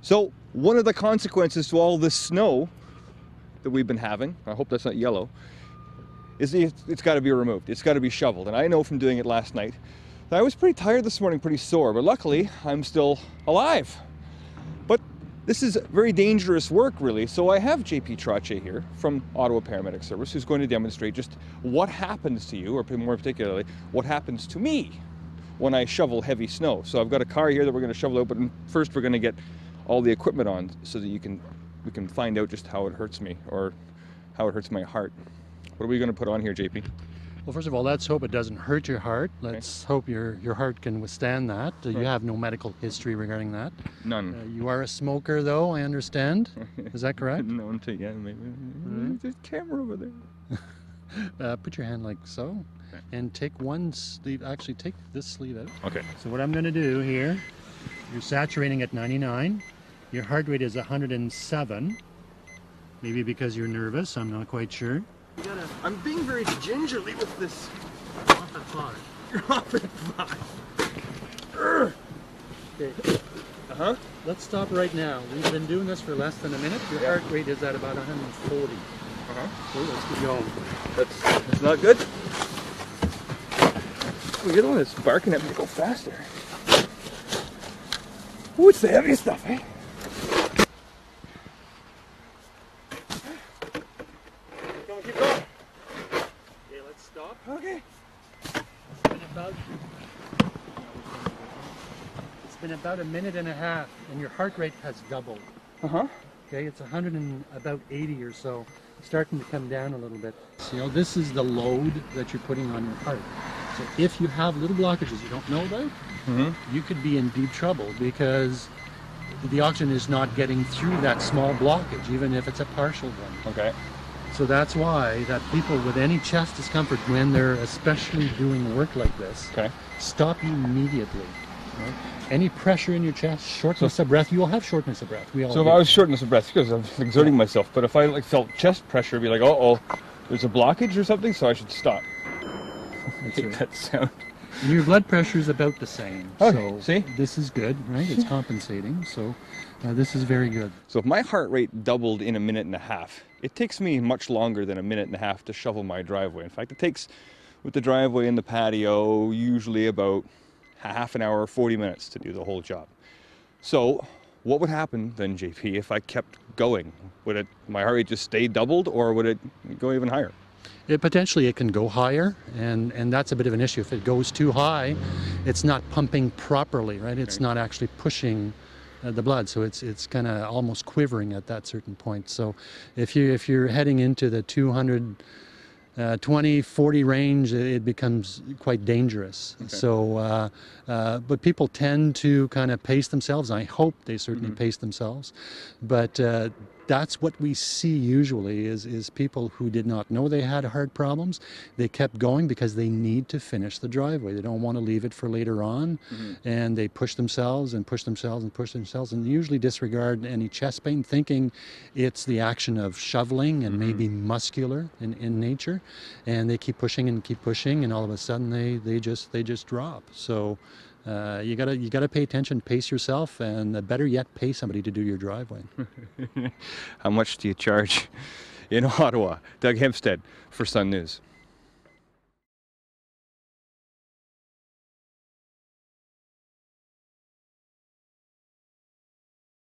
So one of the consequences to all this snow that we've been having, I hope that's not yellow, is it's got to be removed. It's got to be shoveled. And I know from doing it last night that I was pretty tired this morning, pretty sore, but luckily I'm still alive. But this is very dangerous work, really. So I have JP Trache here from Ottawa Paramedic Service, who's going to demonstrate just what happens to you, or more particularly, what happens to me when I shovel heavy snow. So I've got a car here that we're going to shovel out, but first we're going to get all the equipment on so that we can find out just how it hurts me, or how it hurts my heart. What are we going to put on here, JP? Well, first of all, let's hope it doesn't hurt your heart. Let's hope your heart can withstand that. You have no medical history regarding that. None. You are a smoker, though, I understand. Is that correct? No, yeah, maybe. There's a camera over there. Put your hand like so, and take one sleeve. Actually, take this sleeve out. Okay. So what I'm going to do here, you're saturating at 99. Your heart rate is 107. Maybe because you're nervous, I'm not quite sure. I'm being very gingerly with this. You're off at 5. You're off at 5. Okay. Uh-huh. Let's stop right now. We've been doing this for less than a minute. Your heart rate is at about 140. Uh-huh. So let's keep going. That's not good. Oh, you're the one that's barking at me to go faster. Ooh, it's the heavy stuff, eh? Keep going. Okay, let's stop. Okay. It's been about a minute and a half, and your heart rate has doubled. Uh-huh. Okay, it's 180 or so. It's starting to come down a little bit. So, you know, this is the load that you're putting on your heart. So if you have little blockages you don't know about, you could be in deep trouble because the oxygen is not getting through that small blockage, even if it's a partial one. Okay. So that's why that people with any chest discomfort, when they're especially doing work like this, stop immediately. Right? Any pressure in your chest, shortness of breath, you will have shortness of breath. We all So if do. I was shortness of breath, because I'm exerting myself, but if I felt chest pressure, it'd be like, uh-oh, there's a blockage or something, so I should stop. I hate that sound. And your blood pressure is about the same. Okay, so see? This is good, right? It's compensating. So this is very good. So if my heart rate doubled in a minute and a half, it takes me much longer than a minute and a half to shovel my driveway. In fact, it takes, with the driveway and the patio, usually about half an hour, 40 minutes to do the whole job. So what would happen then, JP, if I kept going? Would my heart rate just stay doubled, or would it go even higher? Potentially it can go higher, and that's a bit of an issue. If it goes too high, it's not pumping properly, right? It's not actually pushing the blood, so it's kind of almost quivering at that certain point. So if you're heading into the 220, 40 range, it becomes quite dangerous. Okay. So, but people tend to kind of pace themselves. I hope they certainly pace themselves, but that's what we see usually is people who did not know they had heart problems. They kept going because they need to finish the driveway. They don't want to leave it for later on, and they push themselves and push themselves and push themselves, and usually disregard any chest pain, thinking it's the action of shoveling and maybe muscular in nature, and they keep pushing, and all of a sudden they just drop. So you gotta pay attention, pace yourself, and better yet, pay somebody to do your driveway. How much do you charge in Ottawa? Doug Hempstead for Sun News.